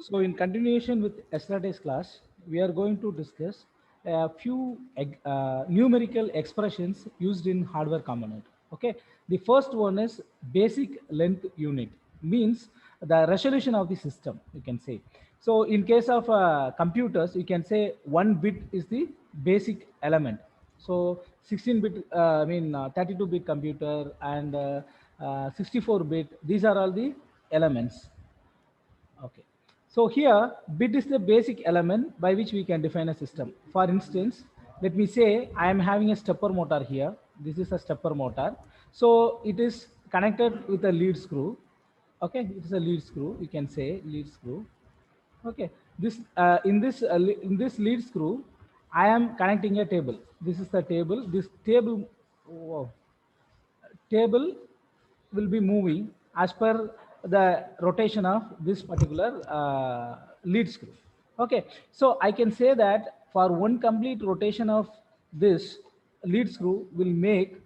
So in continuation with yesterday's class, we are going to discuss a few numerical expressions used in hardware component. Okay, the first one is basic length unit, means the resolution of the system, you can say. So in case of computers, you can say 1 bit is the basic element. So 16-bit, 32-bit computer and 64-bit, these are all the elements. Okay. So here, bit is the basic element by which we can define a system. For instance, let me say I am having a stepper motor here. This is a stepper motor. So it is connected with a lead screw. Okay, it is a lead screw. You can say lead screw. Okay. This in this lead screw, I am connecting a table. This is the table. This table. Wow, table will be moving as per the rotation of this particular lead screw. Okay, so I can say that for one complete rotation of this lead screw will make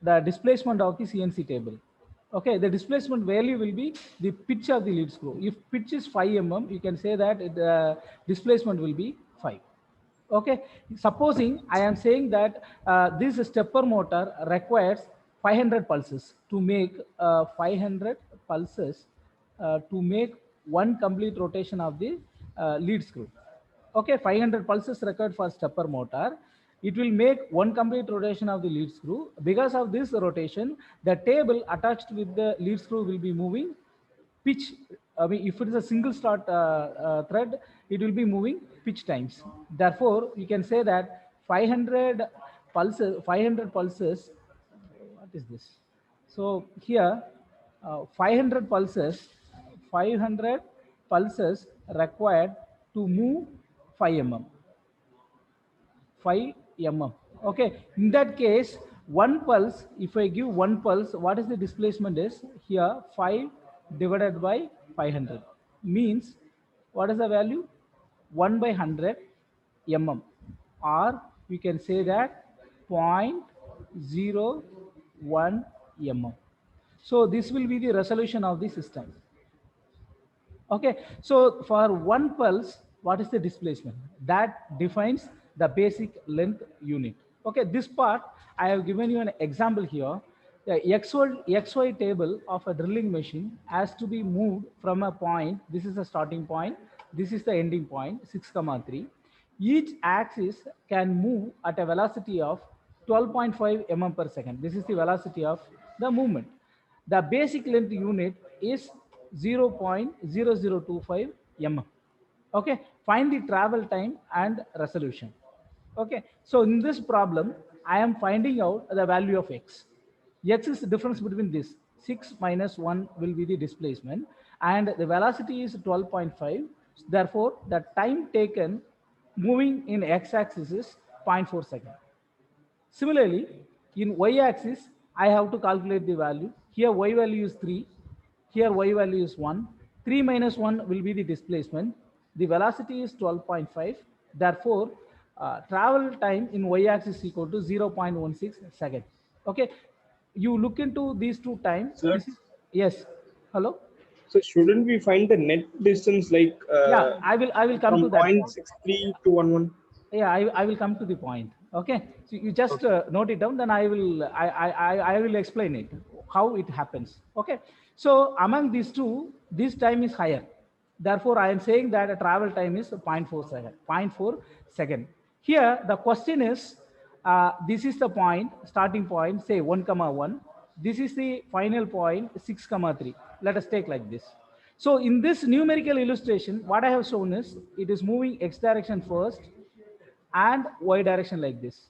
the displacement of the CNC table. Okay, the displacement value will be the pitch of the lead screw. If pitch is 5 mm, you can say that the displacement will be 5. Okay, supposing I am saying that this stepper motor requires 500 pulses to make 500 pulses to make one complete rotation of the lead screw. Okay, 500 pulses required for stepper motor. It will make one complete rotation of the lead screw. Because of this rotation, the table attached with the lead screw will be moving pitch. I mean, if it is a single start thread, it will be moving pitch times. Therefore, you can say that 500 pulses. What is this? So here, 500 pulses, 500 pulses required to move 5 mm. 5 mm. Okay, in that case, one pulse, if I give one pulse, what is the displacement is here 5 divided by 500 means what is the value? 1 by 100 mm, or we can say that 0.01 mm. So this will be the resolution of the system. Okay, so for one pulse, what is the displacement? That defines the basic length unit. Okay, this part I have given you an example here. The XY table of a drilling machine has to be moved from a point. This is the starting point. This is the ending point, 6, 3. Each axis can move at a velocity of 12.5 mm per second. This is the velocity of the movement. The basic length unit is 0.0025 mm. Okay, find the travel time and resolution. Okay, so in this problem, I am finding out the value of x. X is the difference between this. 6 minus 1 will be the displacement, and the velocity is 12.5. Therefore, the time taken moving in x-axis is 0.4 seconds. Similarly, in y-axis, I have to calculate the value. Here y value is 3. Here y value is 1. 3 minus 1 will be the displacement. The velocity is 12.5. Therefore, travel time in y-axis is equal to 0.16 seconds. Okay. You look into these two times. Sir, This is, yes. Hello? so shouldn't we find the net distance like Yeah, I will come to from that point. 0.63 to 11? Yeah, I will come to the point. Okay, so you just Okay. note it down, then I will explain it how it happens. Okay, so among these two, this time is higher. Therefore, I am saying that a travel time is 0.4 second. 0.4 second. Here the question is, this is the point, starting point, say 1 comma 1. This is the final point, 6 comma 3. Let us take like this. So in this numerical illustration, what I have shown is it is moving x direction first and y direction like this.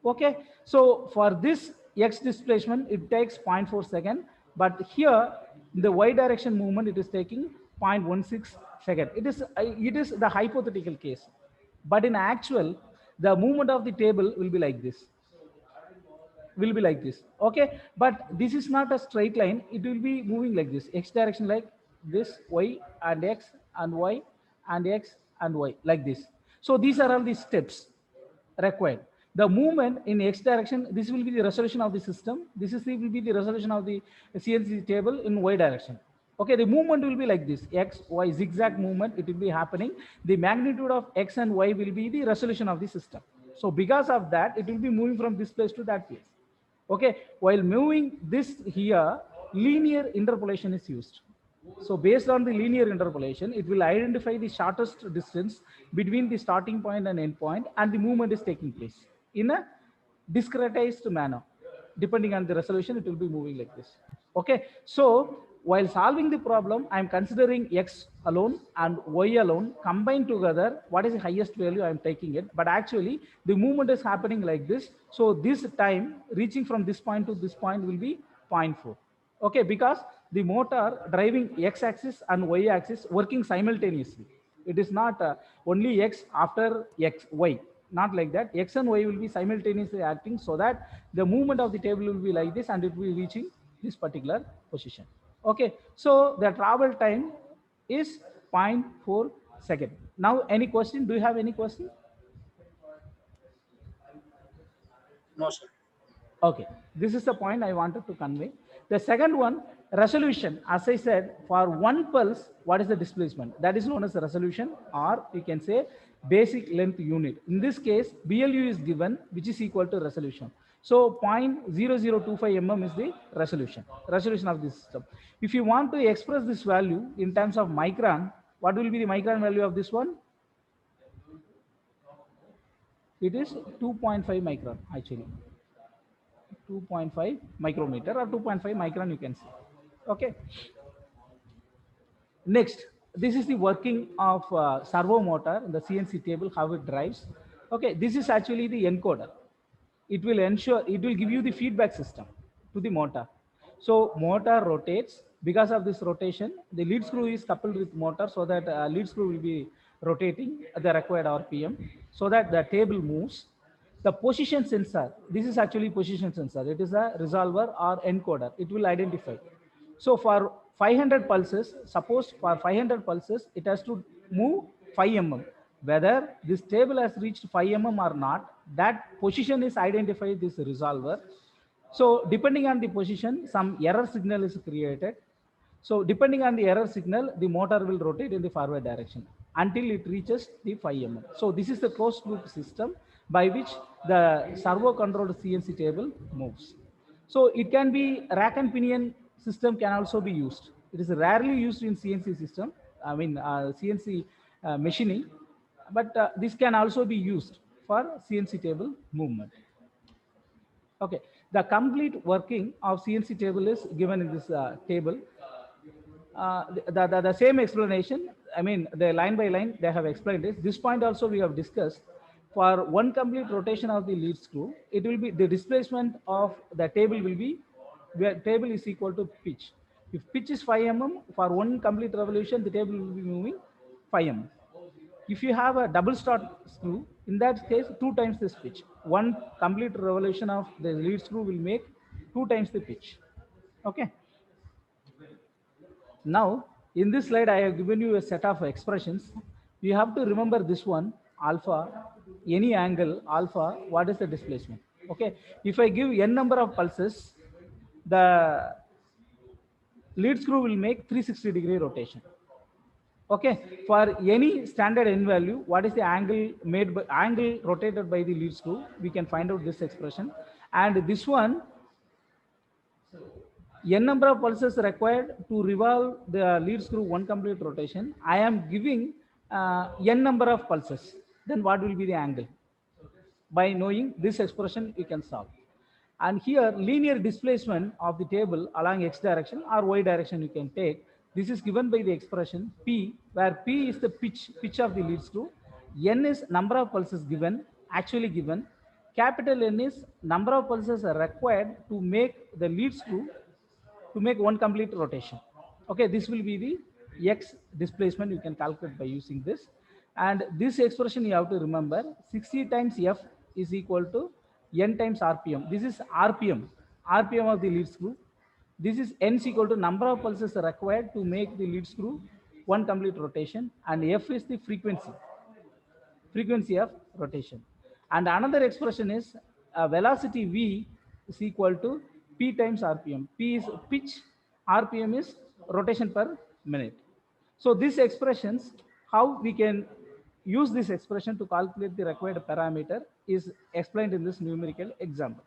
Okay, so for this x displacement it takes 0.4 second, but here in the y direction movement it is taking 0.16 second. It is the hypothetical case, but in actual the movement of the table will be like this, okay, but this is not a straight line, it will be moving like this, x direction like this, y and x and y and x and y like this. So these are all the steps required. The movement in x direction, this will be the resolution of the system, will be the resolution of the CNC table in y direction. Okay, the movement will be like this, x, y, zigzag movement, it will be happening. The magnitude of x and y will be the resolution of the system. So because of that, it will be moving from this place to that place. Okay, while moving this here, linear interpolation is used. So based on the linear interpolation, it will identify the shortest distance between the starting point and end point, and the movement is taking place in a discretized manner. Depending on the resolution, it will be moving like this. Okay, so while solving the problem, I am considering x alone and y alone combined together. What is the highest value? I am taking it, but actually the movement is happening like this. So this time reaching from this point to this point will be 0.4. Okay, because the motor driving x-axis and y-axis working simultaneously. It is not only x after x, y. Not like that. X and y will be simultaneously acting, so that the movement of the table will be like this, and it will be reaching this particular position. Okay, so the travel time is 0.4 second. Now, any question? Do you have any question? No, sir. Okay, this is the point I wanted to convey. The second one, resolution. As I said, for one pulse, what is the displacement? That is known as the resolution, or you can say basic length unit. In this case, BLU is given, which is equal to resolution. So 0.0025 mm is the resolution of this system. If you want to express this value in terms of micron, what will be the micron value of this one? It is 2.5 micron actually. 2.5 micrometer or 2.5 micron, you can see. Okay. Next, this is the working of servo motor, the CNC table, how it drives. Okay, this is actually the encoder. It will ensure, it will give you the feedback system to the motor. So motor rotates. Because of this rotation, the lead screw is coupled with motor, so that lead screw will be rotating at the required RPM, so that the table moves. The position sensor, this is actually position sensor. It is a resolver or encoder. It will identify. So for 500 pulses, suppose for 500 pulses, it has to move 5 mm. Whether this table has reached 5 mm or not, that position is identified this resolver. So depending on the position, some error signal is created. So depending on the error signal, the motor will rotate in the forward direction until it reaches the 5 mm. So this is the closed loop system by which the servo controlled CNC table moves. So it can be rack and pinion system can also be used. It is rarely used in CNC system, I mean CNC machining, but this can also be used for CNC table movement. Okay, the complete working of CNC table is given in this table. The same explanation, I mean, the line by line, they have explained this. This point also we have discussed. For one complete rotation of the lead screw, it will be the displacement of the table will be, where table is equal to pitch. If pitch is 5 mm, for one complete revolution, the table will be moving 5 mm. If you have a double start screw, in that case, 2 times this pitch. One complete revolution of the lead screw will make 2 times the pitch. Okay. Now, in this slide, I have given you a set of expressions. You have to remember this one, alpha, any angle, alpha, what is the displacement? Okay. If I give n number of pulses, the lead screw will make 360-degree rotation. Okay. For any standard n value, what is the angle made by angle rotated by the lead screw? We can find out this expression. And this one, n number of pulses required to revolve the lead screw one complete rotation. I am giving n number of pulses. Then what will be the angle? By knowing this expression, you can solve. And here, linear displacement of the table along x direction or y direction you can take. This is given by the expression P, where P is the pitch of the lead screw. N is number of pulses given, actually given. Capital N is number of pulses are required to make the lead screw to make one complete rotation. Okay, this will be the x displacement you can calculate by using this. And this expression you have to remember, 60 times F is equal to N times RPM. This is RPM of the lead screw. This is N is equal to number of pulses required to make the lead screw one complete rotation, and F is the frequency of rotation. And another expression is velocity V is equal to P times RPM. P is pitch, RPM is rotation per minute. So these expressions, how we can use this expression to calculate the required parameter is explained in this numerical example.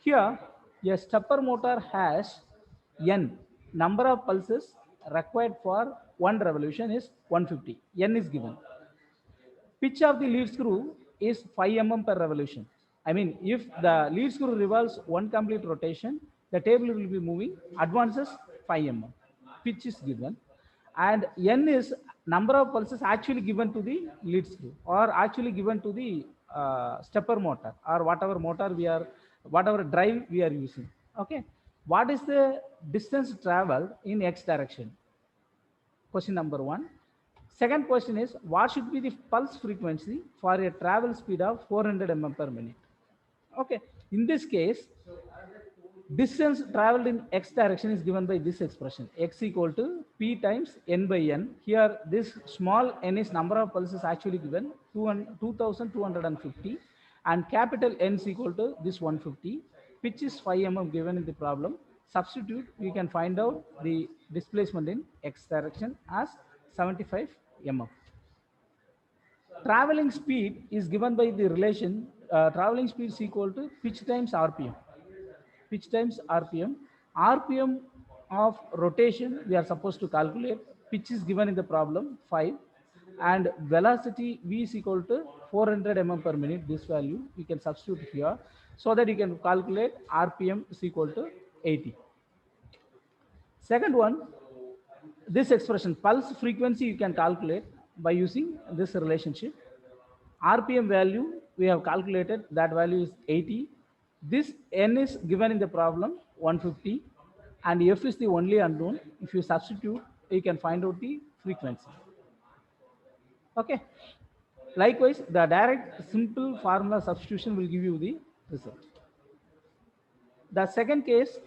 Here, a stepper motor has n number of pulses required for one revolution is 150. N is given. Pitch of the lead screw is 5 mm per revolution. I mean, if the lead screw revolves one complete rotation, the table will be moving advances 5 mm. Pitch is given, and n is number of pulses actually given to the lead screw or actually given to the stepper motor or whatever drive we are using. Okay, what is the distance traveled in x direction? Question number one. Second question is, what should be the pulse frequency for a travel speed of 400 mm per minute? Okay, in this case, distance traveled in x direction is given by this expression, x equal to p times n by n. Here, this small n is number of pulses actually given, 2250, and capital N is equal to this 150. Pitch is 5 mm given in the problem. Substitute, we can find out the displacement in x direction as 75 mm. Traveling speed is given by the relation, traveling speed is equal to pitch times RPM. Pitch times RPM. RPM of rotation we are supposed to calculate. Pitch is given in the problem 5, and velocity v is equal to 400 mm per minute. This value we can substitute here so that you can calculate RPM is equal to 80. Second one, this expression pulse frequency you can calculate by using this relationship. RPM value we have calculated, that value is 80. This n is given in the problem 150, and f is the only unknown. If you substitute, you can find out the frequency. Okay. Likewise, the direct simple formula substitution will give you the result. The second case,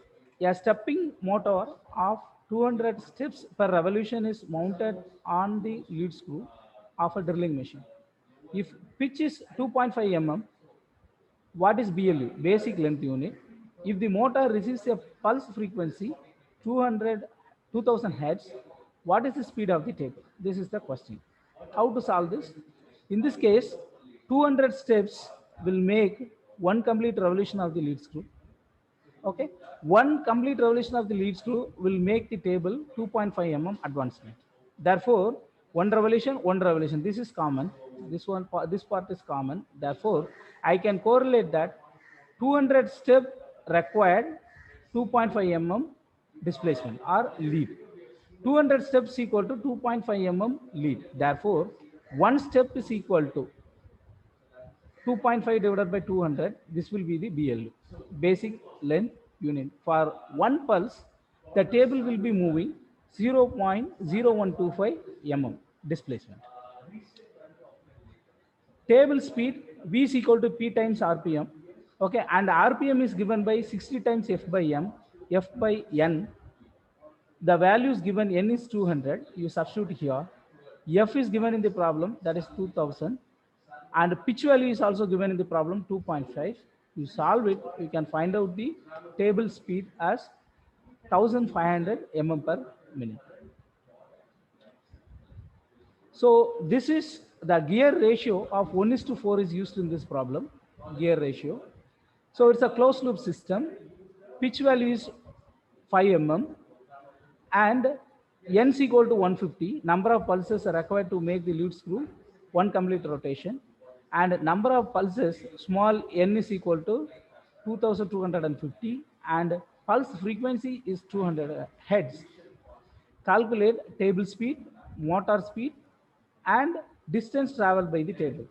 a stepping motor of 200 steps per revolution is mounted on the lead screw of a drilling machine. If pitch is 2.5 mm, what is BLU? Basic length unit. If the motor receives a pulse frequency 2000 hertz, what is the speed of the table? This is the question. How to solve this? In this case, 200 steps will make one complete revolution of the lead screw. Okay, one complete revolution of the lead screw will make the table 2.5 mm advancement. Therefore, one revolution. This is common. This part is common. Therefore, I can correlate that 200 step required 2.5 mm displacement or lead. 200 steps equal to 2.5 mm lead. Therefore, one step is equal to 2.5 divided by 200. This will be the BLU, basic length unit. For one pulse, the table will be moving 0.0125 mm displacement. Table speed v is equal to p times RPM. Okay, and RPM is given by 60 times f by m, f by n. The value is given, n is 200. You substitute here. F is given in the problem, that is 2000. And pitch value is also given in the problem, 2.5. You solve it, you can find out the table speed as 1500 mm per minute. So this is the gear ratio of 1:4 is used in this problem, gear ratio. So it's a closed loop system. Pitch value is 5 mm and n is equal to 150. Number of pulses are required to make the lead screw one complete rotation, and number of pulses small n is equal to 2250, and pulse frequency is 200 hertz. Calculate table speed, motor speed, and distance traveled by the table.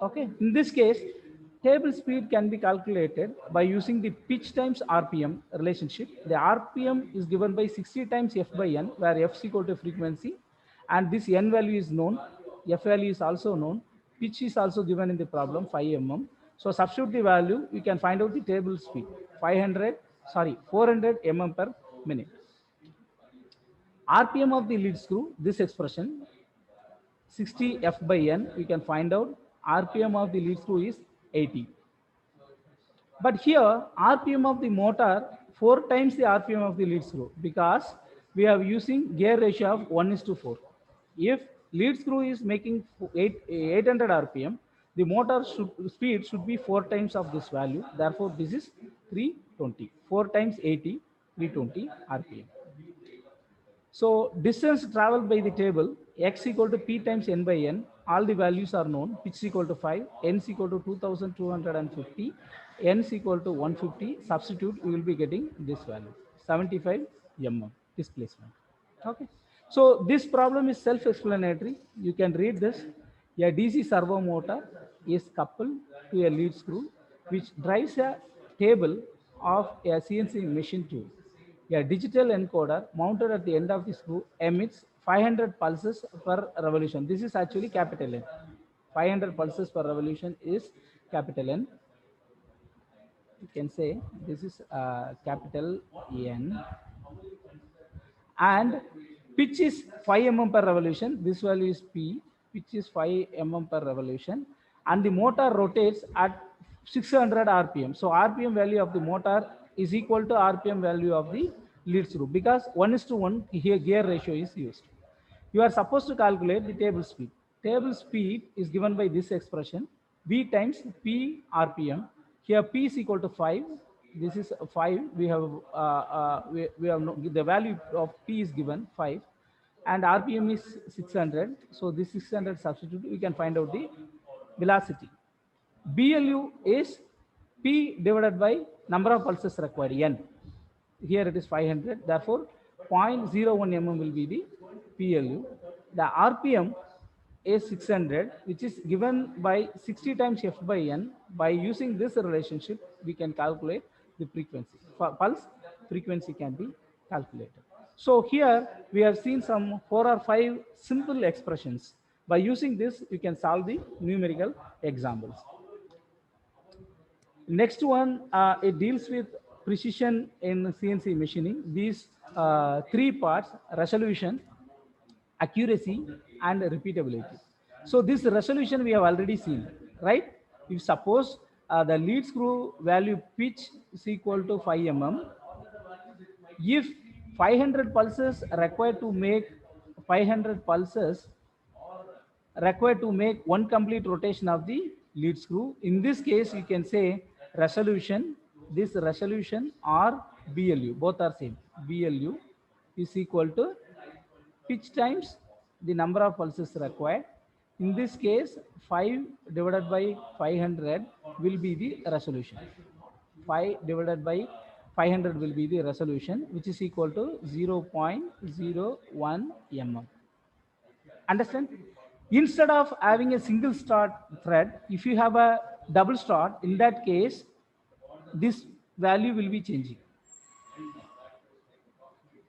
Okay, in this case, table speed can be calculated by using the pitch times RPM relationship. The RPM is given by 60 times f by n, where f is equal to frequency, and this n value is known, f value is also known, pitch is also given in the problem 5 mm. So substitute the value, we can find out the table speed 400 mm per minute. RPM of the lead screw, this expression 60 f by n, we can find out RPM of the lead screw is 80. But here RPM of the motor 4 times the RPM of the lead screw, because we are using gear ratio of 1:4. If lead screw is making 800 rpm, the motor speed should be 4 times of this value. Therefore, this is 320. 4 times 80, 320 rpm. So distance traveled by the table, x equal to p times n by n, all the values are known, pitch is equal to 5, n is equal to 2250, n is equal to 150, substitute, we will be getting this value, 75 mm displacement. Okay. So this problem is self-explanatory. You can read this. A DC servo motor is coupled to a lead screw which drives a table of a CNC machine tool. A digital encoder mounted at the end of the screw emits 500 pulses per revolution. This is actually capital N. 500 pulses per revolution is capital N. You can say this is capital N. And pitch is 5 mm per revolution. This value is P. Pitch is 5 mm per revolution. And the motor rotates at 600 rpm. So rpm value of the motor is equal to rpm value of the lead screw, because 1:1 here gear ratio is used. You are supposed to calculate the table speed. Table speed is given by this expression, V times P rpm. Here P is equal to 5. This is 5. We have the value of P is given 5, and rpm is 600. So this 600 substitute, we can find out the velocity. BLU is P divided by number of pulses required, N. Here it is 500. Therefore, 0.01 mm will be the PLU. The RPM is 600, which is given by 60 times F by N. By using this relationship, we can calculate the frequency. Pulse frequency can be calculated. So here we have seen some 4 or 5 simple expressions. By using this, you can solve the numerical examples. Next one, it deals with precision in CNC machining. These 3 parts: resolution, accuracy, and repeatability. So this resolution we have already seen, right? If suppose the lead screw value pitch is equal to 5 mm, if 500 pulses required to make 500 pulses required to make one complete rotation of the lead screw, in this case you can say resolution, this resolution or BLU, both are same. BLU is equal to pitch times the number of pulses required. In this case, 5 divided by 500 will be the resolution. 5 divided by 500 will be the resolution, which is equal to 0.01 mm. Understand? Instead of having a single start thread, if you have a double start, in that case, this value will be changing.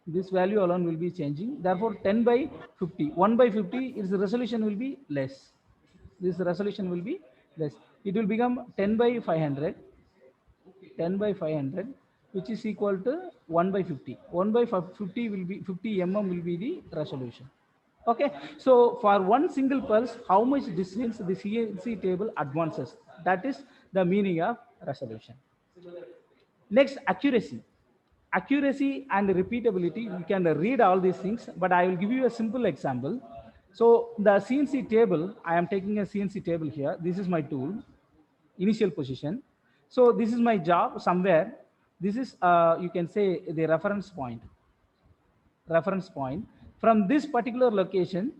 This value alone will be changing. Therefore, 10 by 50, 1 by 50 is the resolution will be less. This resolution will be less. It will become 10 by 500, 10 by 500, which is equal to 1 by 50. 1 by 50 will be 50 mm will be the resolution. Okay, so for one single pulse, how much distance the CNC table advances? That is the meaning of resolution. Next, accuracy. Accuracy and repeatability, you can read all these things, but I will give you a simple example. So the CNC table, I am taking a CNC table here. This is my tool, initial position. So this is my job somewhere. This is, you can say, the reference point. Reference point. From this particular location,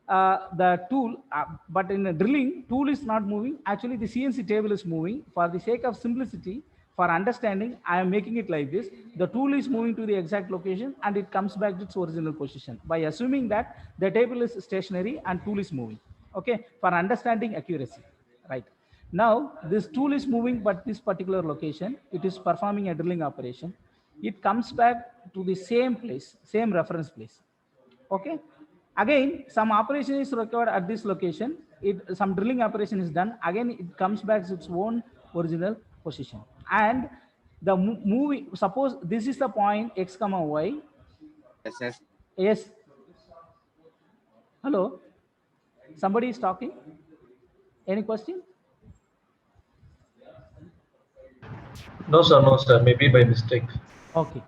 the tool, but in a drilling, tool is not moving. Actually, the CNC table is moving. For the sake of simplicity, for understanding, I am making it like this. The tool is moving to the exact location and it comes back to its original position, by assuming that the table is stationary and tool is moving. Okay, for understanding accuracy, right? Now, this tool is moving, but this particular location, it is performing a drilling operation. It comes back to the same place, same reference place. Okay, again some operation is required at this location, some drilling operation is done, again it comes back to its own original position. And the moving, suppose this is the point x comma y. Yes, sir. Yes, hello, somebody is talking. Any question? No, sir. No, sir. Maybe by mistake. Okay.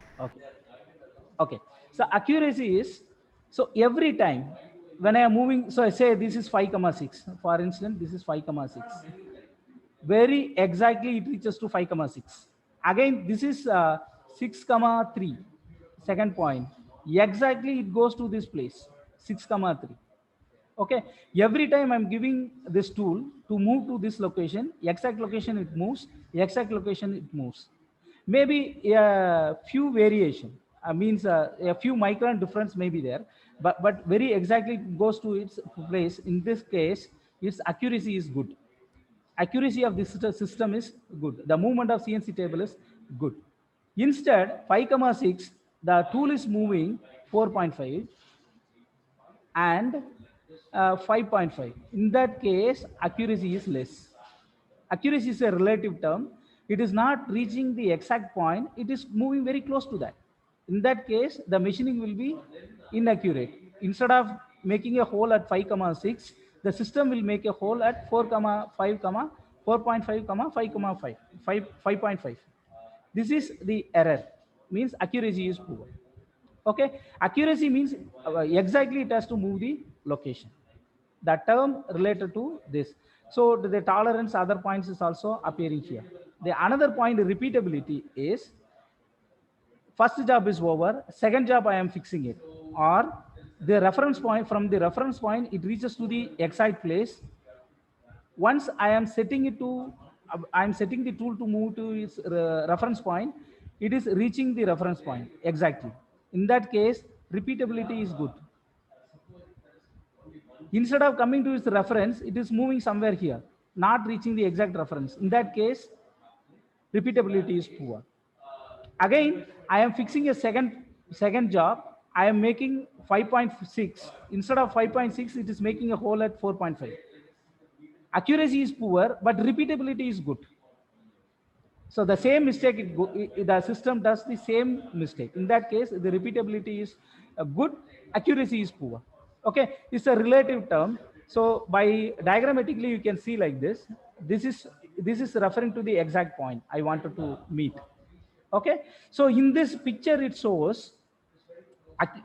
So accuracy is, so every time when I am moving, so I say this is 5 comma 6, for instance, this is 5 comma 6, very exactly it reaches to 5 comma 6. Again, this is 6 comma 3, second point, exactly it goes to this place, 6 comma 3. Okay, every time I'm giving this tool to move to this location, exact location it moves, exact location it moves. Maybe a few variation, means a few micron difference may be there, but very exactly it goes to its place. In this case, its accuracy is good. Accuracy of this system is good. The movement of CNC table is good. Instead, 5 comma 6, the tool is moving 4.5 and 5.5. In that case, accuracy is less. Accuracy is a relative term. It is not reaching the exact point. It is moving very close to that. In that case, the machining will be inaccurate. Instead of making a hole at 5 comma 6, the system will make a hole at 4 comma 5 comma 4.5 comma 5 comma 5.5. This is the error. Means accuracy is poor. Okay, accuracy means exactly it has to move the location. The term related to this. So the tolerance, other points is also appearing here. The another point, repeatability, is first job is over, second job I am fixing it, or the reference point, from the reference point it reaches to the exact place. Once I am setting it to, I am setting the tool to move to its reference point, it is reaching the reference point exactly. In that case, repeatability is good. Instead of coming to its reference, it is moving somewhere here, not reaching the exact reference. In that case, repeatability is poor. Again, I am fixing a second job. I am making 5.6. Instead of 5.6, it is making a hole at 4.5. Accuracy is poor, but repeatability is good. So the same mistake, the system does the same mistake. In that case, the repeatability is good, accuracy is poor. Okay, it's a relative term. So by diagrammatically, you can see like this. This is referring to the exact point I wanted to meet. Okay, so in this picture, it shows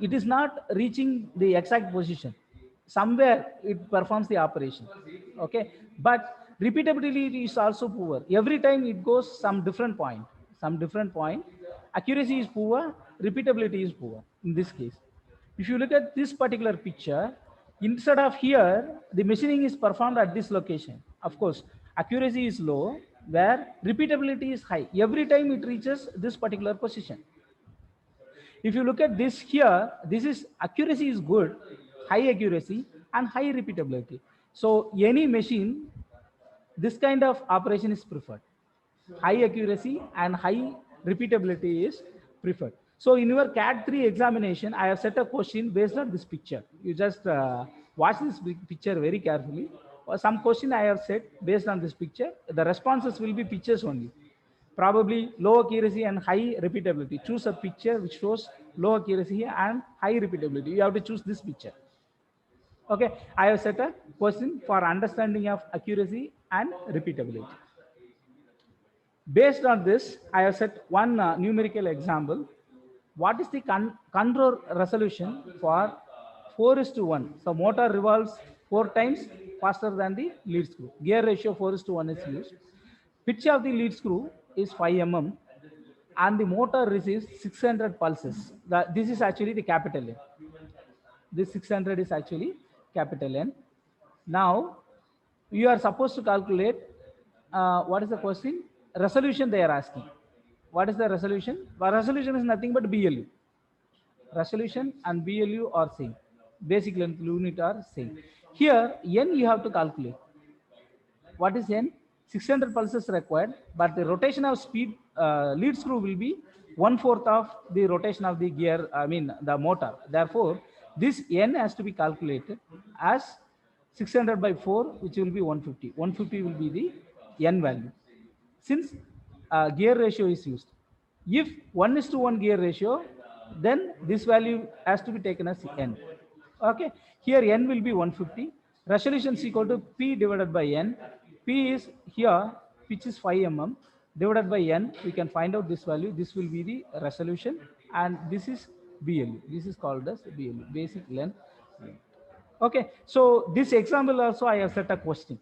it is not reaching the exact position. Somewhere it performs the operation. Okay, but repeatability is also poor. Every time it goes some different point, some different point. Accuracy is poor, repeatability is poor in this case. If you look at this particular picture, instead of here, the machining is performed at this location. Of course, accuracy is low, where repeatability is high. Every time it reaches this particular position. If you look at this here, this is accuracy is good, high accuracy and high repeatability. So any machine, this kind of operation is preferred. High accuracy and high repeatability is preferred. So in your CAD 3 examination, I have set a question based on this picture. You just watch this picture very carefully. Or some question I have set based on this picture. The responses will be pictures only. Probably low accuracy and high repeatability. Choose a picture which shows low accuracy and high repeatability. You have to choose this picture. Okay, I have set a question for understanding of accuracy and repeatability. Based on this, I have set one numerical example. What is the control resolution for 4:1? So motor revolves 4 times faster than the lead screw. Gear ratio 4:1 is used. Pitch of the lead screw is 5 mm and the motor receives 600 pulses. This is actually the capital N. This 600 is actually capital N. Now, you are supposed to calculate, what is the question? Resolution they are asking. What is the resolution? Well, resolution is nothing but BLU. Resolution and BLU are same. Basic length unit are same. Here, N you have to calculate. What is N? 600 pulses required, but the rotation of speed lead screw will be 1/4 of the rotation of the gear, I mean the motor. Therefore, this N has to be calculated as 600 by 4, which will be 150. 150 will be the N value. Since gear ratio is used. If 1:1 gear ratio, then this value has to be taken as N. Okay, here N will be 150. Resolution is equal to P divided by N. P is here, which is 5 mm, divided by N. We can find out this value. This will be the resolution, and this is BLU. This is called as BLU, basic length. Okay, so this example also I have set a question.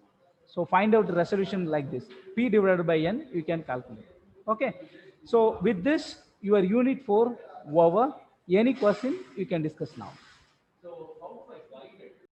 So find out the resolution like this. P divided by N, you can calculate. Okay, so with this, your unit 4 over. Any question you can discuss now.